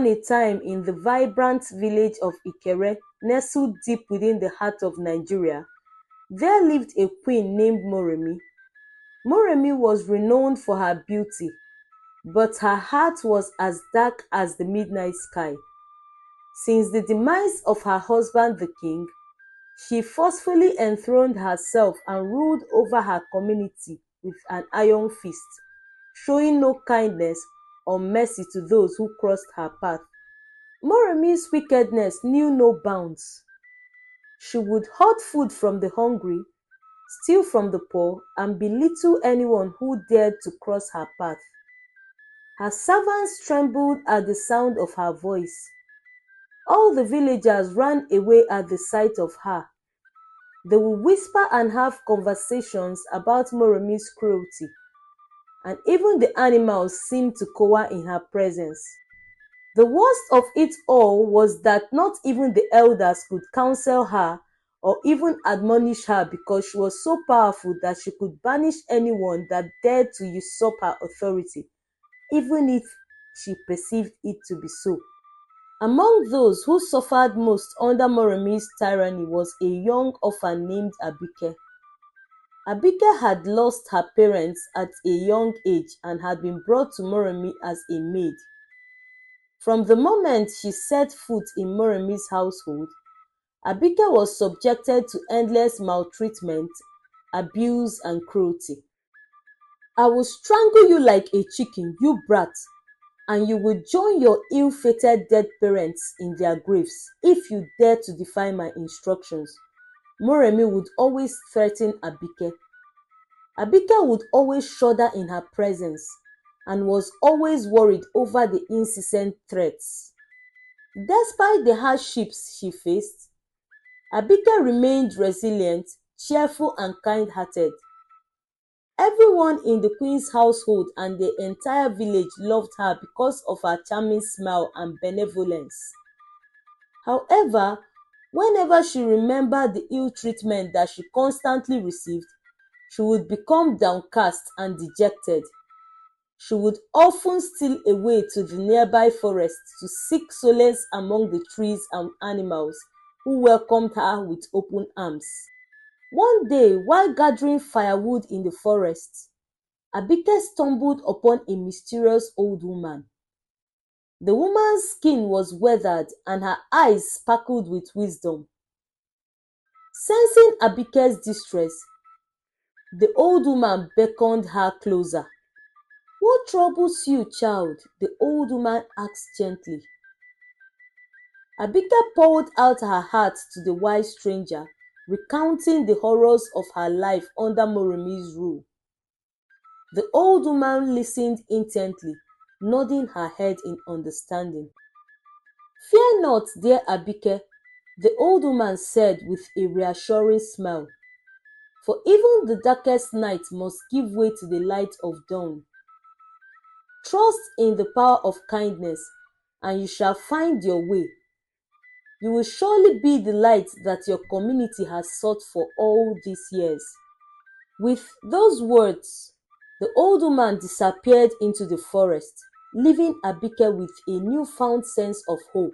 upon a time in the vibrant village of Ikere, nestled deep within the heart of Nigeria, there lived a queen named Moremi. Moremi was renowned for her beauty, but her heart was as dark as the midnight sky. Since the demise of her husband the king, she forcefully enthroned herself and ruled over her community with an iron fist, showing no kindness or mercy to those who crossed her path. Moremi's wickedness knew no bounds. She would hoard food from the hungry, steal from the poor, and belittle anyone who dared to cross her path. Her servants trembled at the sound of her voice. All the villagers ran away at the sight of her. They would whisper and have conversations about Moremi's cruelty, and even the animals seemed to cower in her presence. The worst of it all was that not even the elders could counsel her or even admonish her because she was so powerful that she could banish anyone that dared to usurp her authority, even if she perceived it to be so. Among those who suffered most under Moremi's tyranny was a young orphan named Abike. Abike had lost her parents at a young age and had been brought to Moremi as a maid. From the moment she set foot in Moremi's household, Abike was subjected to endless maltreatment, abuse, and cruelty. "I will strangle you like a chicken, you brat, and you will join your ill-fated dead parents in their graves if you dare to defy my instructions," Moremi would always threaten Abike. Abike would always shudder in her presence and was always worried over the incessant threats. Despite the hardships she faced, Abike remained resilient, cheerful, and kind-hearted. Everyone in the queen's household and the entire village loved her because of her charming smile and benevolence. However, whenever she remembered the ill treatment that she constantly received, she would become downcast and dejected. She would often steal away to the nearby forest to seek solace among the trees and animals who welcomed her with open arms. One day, while gathering firewood in the forest, Abike stumbled upon a mysterious old woman. The woman's skin was weathered and her eyes sparkled with wisdom. Sensing Abike's distress, the old woman beckoned her closer. "What troubles you, child?" the old woman asked gently. Abike poured out her heart to the wise stranger, recounting the horrors of her life under Moremi's rule. The old woman listened intently, nodding her head in understanding. "Fear not, dear Abike," the old woman said with a reassuring smile, "for even the darkest night must give way to the light of dawn. Trust in the power of kindness, and you shall find your way. You will surely be the light that your community has sought for all these years." With those words, the old woman disappeared into the forest, leaving Abike with a newfound sense of hope.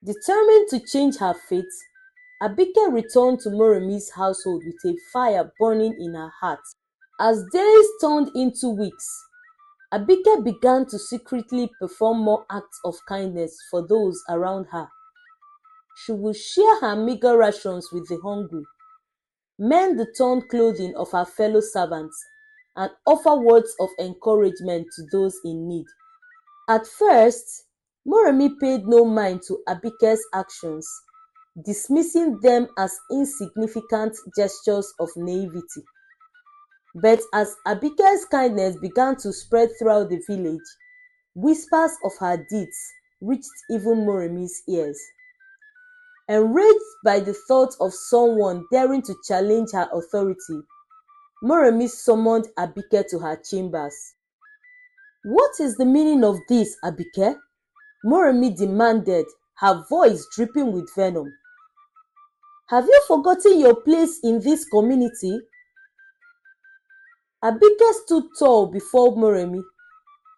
Determined to change her fate, Abike returned to Moremi's household with a fire burning in her heart. As days turned into weeks, Abike began to secretly perform more acts of kindness for those around her. She would share her meager rations with the hungry, mend the torn clothing of her fellow servants, and offer words of encouragement to those in need. At first, Moremi paid no mind to Abike's actions, dismissing them as insignificant gestures of naivety. But as Abike's kindness began to spread throughout the village, whispers of her deeds reached even Moremi's ears. Enraged by the thought of someone daring to challenge her authority, Moremi summoned Abike to her chambers. "What is the meaning of this, Abike?" Moremi demanded, her voice dripping with venom. "Have you forgotten your place in this community?" Abike stood tall before Moremi,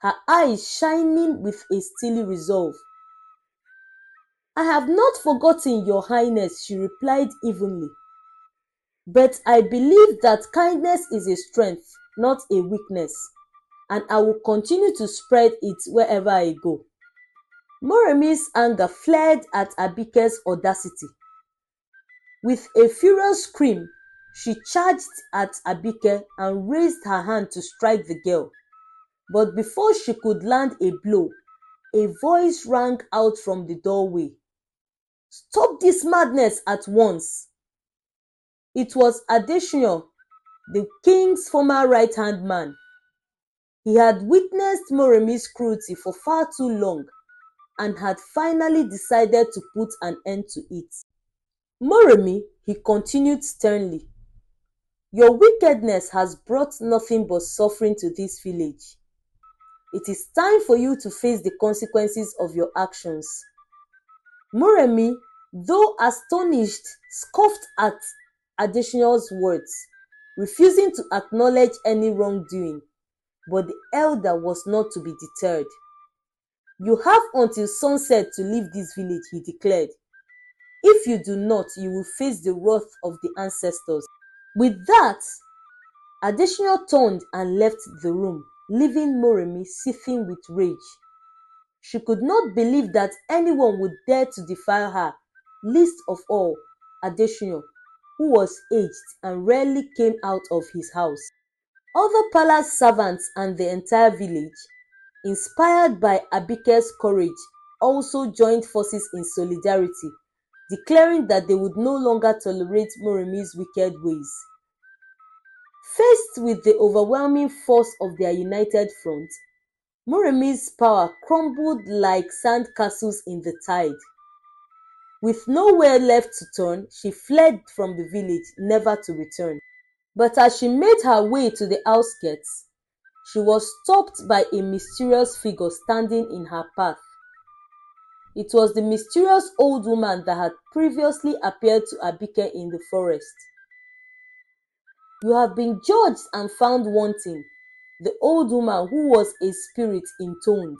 her eyes shining with a steely resolve. "I have not forgotten, your highness," she replied evenly. "But I believe that kindness is a strength, not a weakness, and I will continue to spread it wherever I go." Moremi's anger flared at Abike's audacity. With a furious scream, she charged at Abike and raised her hand to strike the girl. But before she could land a blow, a voice rang out from the doorway. "Stop this madness at once!" It was Adesina, the king's former right-hand man. He had witnessed Moremi's cruelty for far too long and had finally decided to put an end to it. "Moremi," he continued sternly, "your wickedness has brought nothing but suffering to this village. It is time for you to face the consequences of your actions." Moremi, though astonished, scoffed at Adesina's words, refusing to acknowledge any wrongdoing. But the elder was not to be deterred. "You have until sunset to leave this village," he declared. "If you do not, you will face the wrath of the ancestors." With that, Adesina turned and left the room, leaving Moremi seething with rage. She could not believe that anyone would dare to defile her, least of all Adesina, who was aged and rarely came out of his house. Other palace servants and the entire village, inspired by Abike's courage, also joined forces in solidarity, declaring that they would no longer tolerate Moremi's wicked ways. Faced with the overwhelming force of their united front, Moremi's power crumbled like sand castles in the tide. With nowhere left to turn, she fled from the village, never to return. But as she made her way to the outskirts, she was stopped by a mysterious figure standing in her path. It was the mysterious old woman that had previously appeared to Abike in the forest. "You have been judged and found wanting," the old woman, who was a spirit, intoned.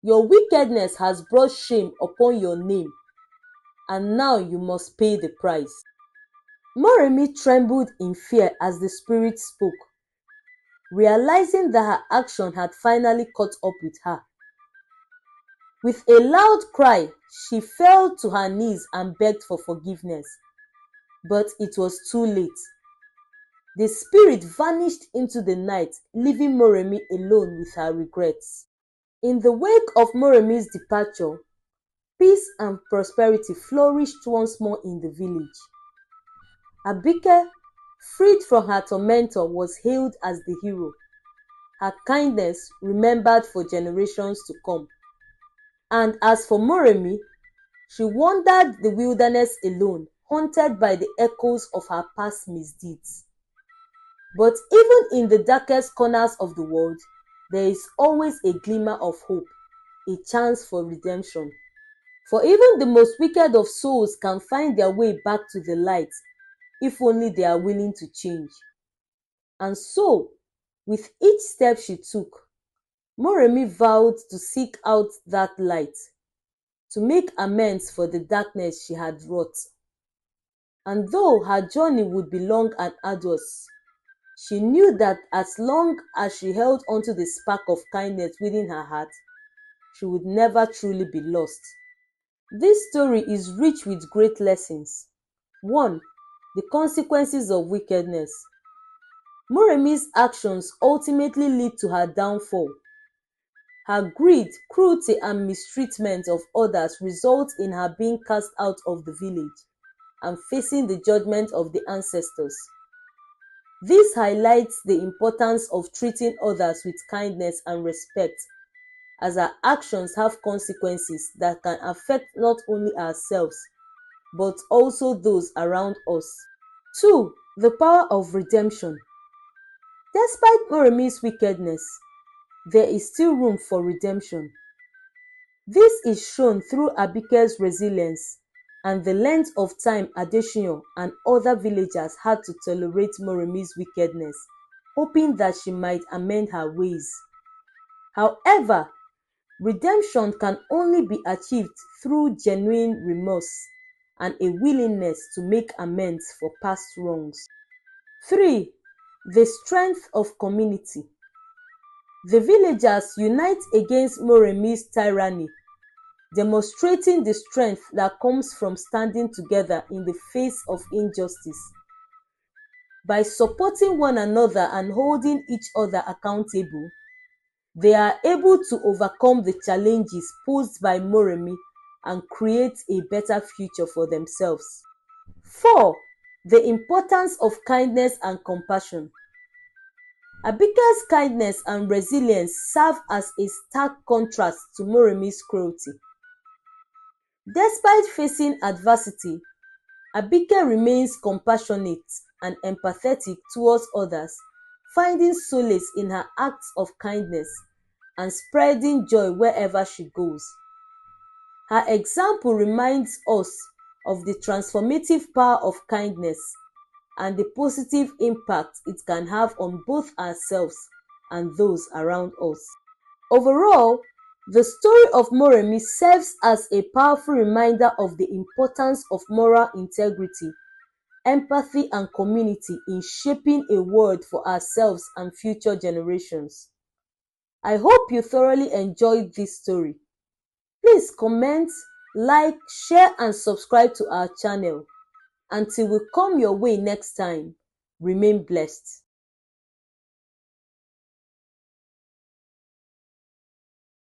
"Your wickedness has brought shame upon your name, and now you must pay the price." Moremi trembled in fear as the spirit spoke, realizing that her action had finally caught up with her. With a loud cry, she fell to her knees and begged for forgiveness. But it was too late. The spirit vanished into the night, leaving Moremi alone with her regrets. In the wake of Moremi's departure, peace and prosperity flourished once more in the village. Abike, freed from her tormentor, was hailed as the hero, her kindness remembered for generations to come. And as for Moremi, she wandered the wilderness alone, haunted by the echoes of her past misdeeds. But even in the darkest corners of the world, there is always a glimmer of hope, a chance for redemption. For even the most wicked of souls can find their way back to the light, if only they are willing to change. And so, with each step she took, Moremi vowed to seek out that light, to make amends for the darkness she had wrought. And though her journey would be long and arduous, she knew that as long as she held onto the spark of kindness within her heart, she would never truly be lost. This story is rich with great lessons. 1. The consequences of wickedness. Moremi's actions ultimately lead to her downfall. Her greed, cruelty, and mistreatment of others result in her being cast out of the village and facing the judgment of the ancestors. This highlights the importance of treating others with kindness and respect, as our actions have consequences that can affect not only ourselves, but also those around us. 2. The power of redemption. Despite Moremi's wickedness, there is still room for redemption. This is shown through Abike's resilience and the length of time Adesina and other villagers had to tolerate Moremi's wickedness, hoping that she might amend her ways. However, redemption can only be achieved through genuine remorse and a willingness to make amends for past wrongs. 3. The strength of community. The villagers unite against Moremi's tyranny, demonstrating the strength that comes from standing together in the face of injustice. By supporting one another and holding each other accountable, they are able to overcome the challenges posed by Moremi and create a better future for themselves. 4. The importance of kindness and compassion. Abike's kindness and resilience serve as a stark contrast to Moremi's cruelty. Despite facing adversity, Abike remains compassionate and empathetic towards others, finding solace in her acts of kindness and spreading joy wherever she goes. Her example reminds us of the transformative power of kindness and the positive impact it can have on both ourselves and those around us. Overall, the story of Moremi serves as a powerful reminder of the importance of moral integrity, empathy, and community in shaping a world for ourselves and future generations. I hope you thoroughly enjoyed this story. Please comment, like, share, and subscribe to our channel. Until we come your way next time, remain blessed.